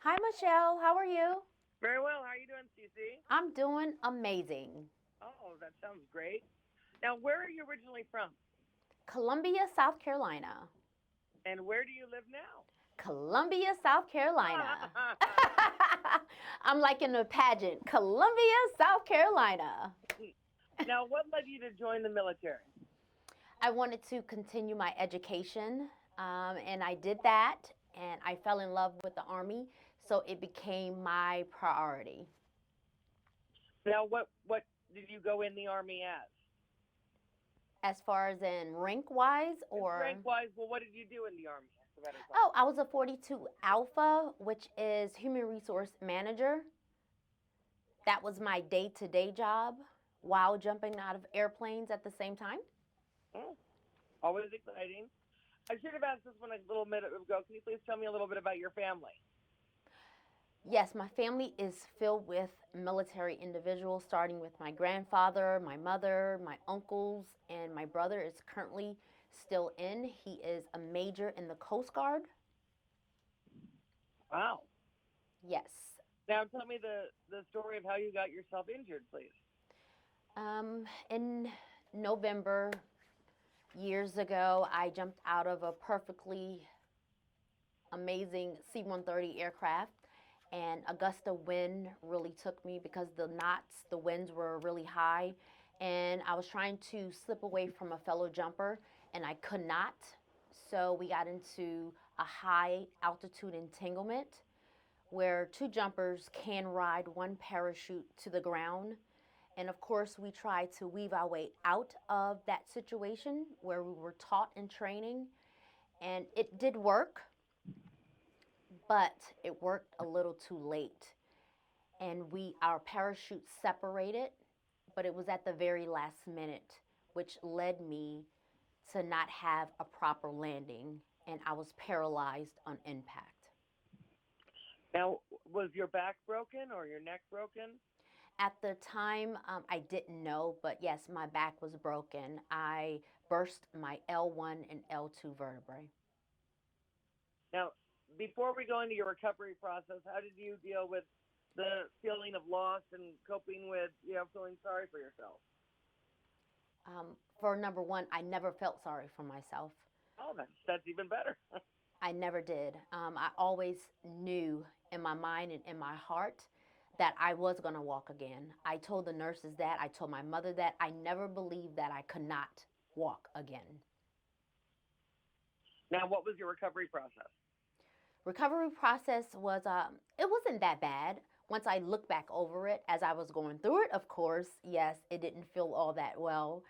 Hi, Michelle. How are you? Very well. How are you doing, CC? I'm doing amazing. Oh, that sounds great. Now, where are you originally from? Columbia, South Carolina. And where do you live now? Columbia, South Carolina. I'm like in a pageant. Columbia, South Carolina. Now, what led you to join the military? I wanted to continue my education, and I did that, and I fell in love with the Army, so it became my priority. Now, what did you go in the Army as? As far as in rank wise, Rank or wise, well, what did you do in the Army? That's a better oh, question. I was a 42 Alpha, which is human resource manager. That was my day to day job while jumping out of airplanes at the same time. Oh, always exciting. I should have asked this one a little minute ago. Can you please tell me a little bit about your family? Yes, my family is filled with military individuals, starting with my grandfather, my mother, my uncles, and my brother is currently still in. He is a major in the Coast Guard. Wow. Yes. Now, tell me the story of how you got yourself injured, please. In November, years ago, I jumped out of a perfectly amazing C-130 aircraft, and Augusta wind really took me because the knots, the winds were really high, and I was trying to slip away from a fellow jumper, and I could not. So we got into a high altitude entanglement where two jumpers can ride one parachute to the ground. And of course, we tried to weave our way out of that situation where we were taught in training, and it did work, but it worked a little too late. And our parachute separated, but it was at the very last minute, which led me to not have a proper landing, and I was paralyzed on impact. Now, was your back broken or your neck broken? At the time, I didn't know, but yes, my back was broken. I burst my L1 and L2 vertebrae. Now, before we go into your recovery process, how did you deal with the feeling of loss and coping with, feeling sorry for yourself? For number one, I never felt sorry for myself. Oh, that's even better. I never did. I always knew in my mind and in my heart that I was going to walk again. I told the nurses that. I told my mother that. I never believed that I could not walk again. Now, what was your recovery process? Recovery process was it wasn't that bad. Once I look back over it as I was going through it, of course, yes, it didn't feel all that well.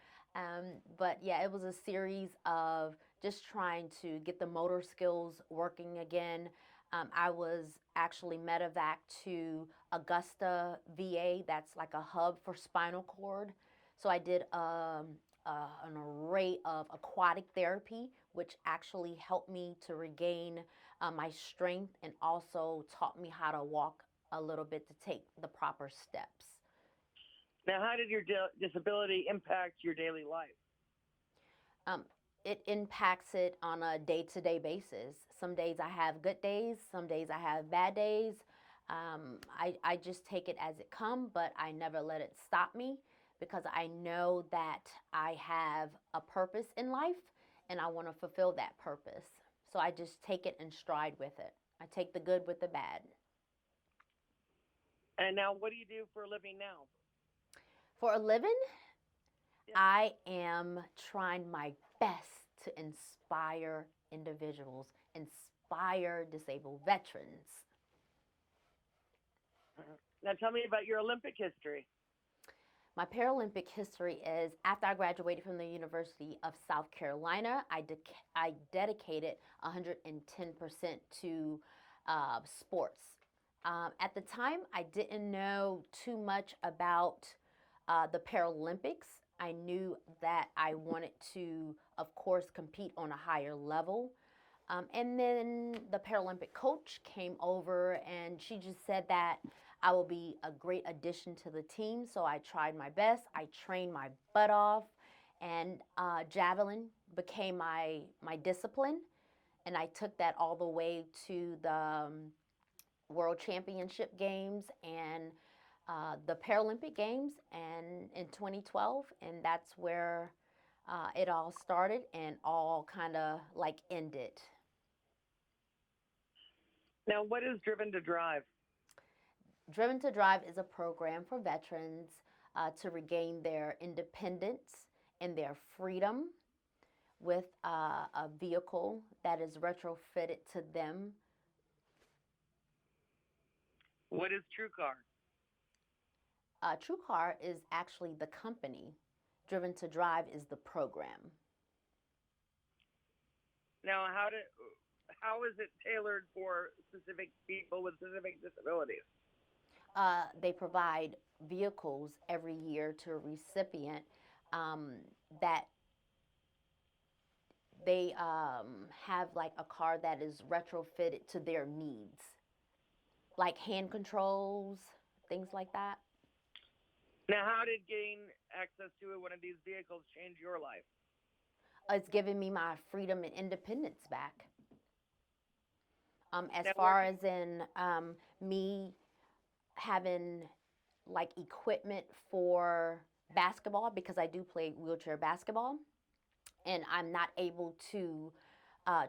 But yeah, it was a series of just trying to get the motor skills working again. I was actually medevac to Augusta, VA. That's like a hub for spinal cord. So I did an array of aquatic therapy, which actually helped me to regain my strength and also taught me how to walk a little bit to take the proper steps. Now, how did your disability impact your daily life? Um, it impacts it on a day to day basis. Some days I have good days, some days I have bad days. I just take it as it comes, but I never let it stop me because I know that I have a purpose in life and I want to fulfill that purpose. So I just take it in stride with it. I take the good with the bad. And now, what do you do for a living now? For a living, Yeah. I am trying my best to inspire individuals, inspire disabled veterans. Now, tell me about your Olympic history. My Paralympic history is after I graduated from the University of South Carolina, I dedicated 110% to sports. At the time, I didn't know too much about the Paralympics. I knew that I wanted to, of course, compete on a higher level. And then the Paralympic coach came over and she just said that I will be a great addition to the team. So I tried my best. I trained my butt off, and javelin became my discipline. And I took that all the way to the World Championship Games and the Paralympic Games and in 2012, and that's where it all started and all kind of like ended. Now, what is Driven to Drive? Driven to Drive is a program for veterans to regain their independence and their freedom with a vehicle that is retrofitted to them. What is TrueCar? TrueCar is actually the company. Driven to Drive is the program. Now, how is it tailored for specific people with specific disabilities? They provide vehicles every year to a recipient that they have like a car that is retrofitted to their needs, like hand controls, things like that. Now, how did getting access to one of these vehicles change your life? It's given me my freedom and independence back. As Now, far as in me having like equipment for basketball, because I do play wheelchair basketball, and I'm not able to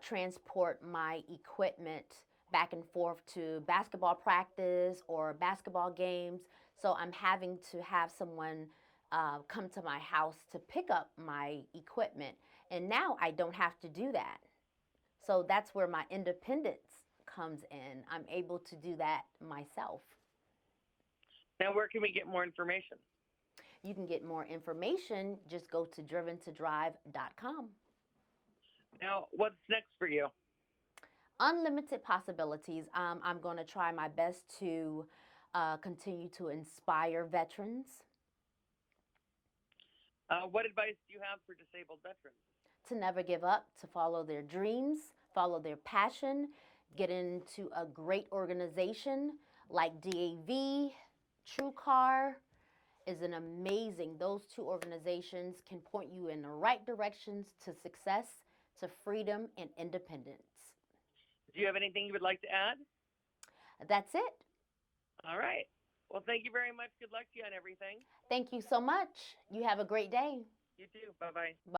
transport my equipment back and forth to basketball practice or basketball games. So I'm having to have someone come to my house to pick up my equipment. And now I don't have to do that. So that's where my independence comes in. I'm able to do that myself. Now, where can we get more information? You can get more information, just go to driventodrive.com. Now, what's next for you? Unlimited possibilities. I'm going to try my best to continue to inspire veterans. What advice do you have for disabled veterans? To never give up, to follow their dreams, follow their passion, get into a great organization like DAV, TrueCar is an amazing, those two organizations can point you in the right directions to success, to freedom and independence. Do you have anything you would like to add? That's it. All right. Well, thank you very much. Good luck to you on everything. Thank you so much. You have a great day. You too. Bye-bye.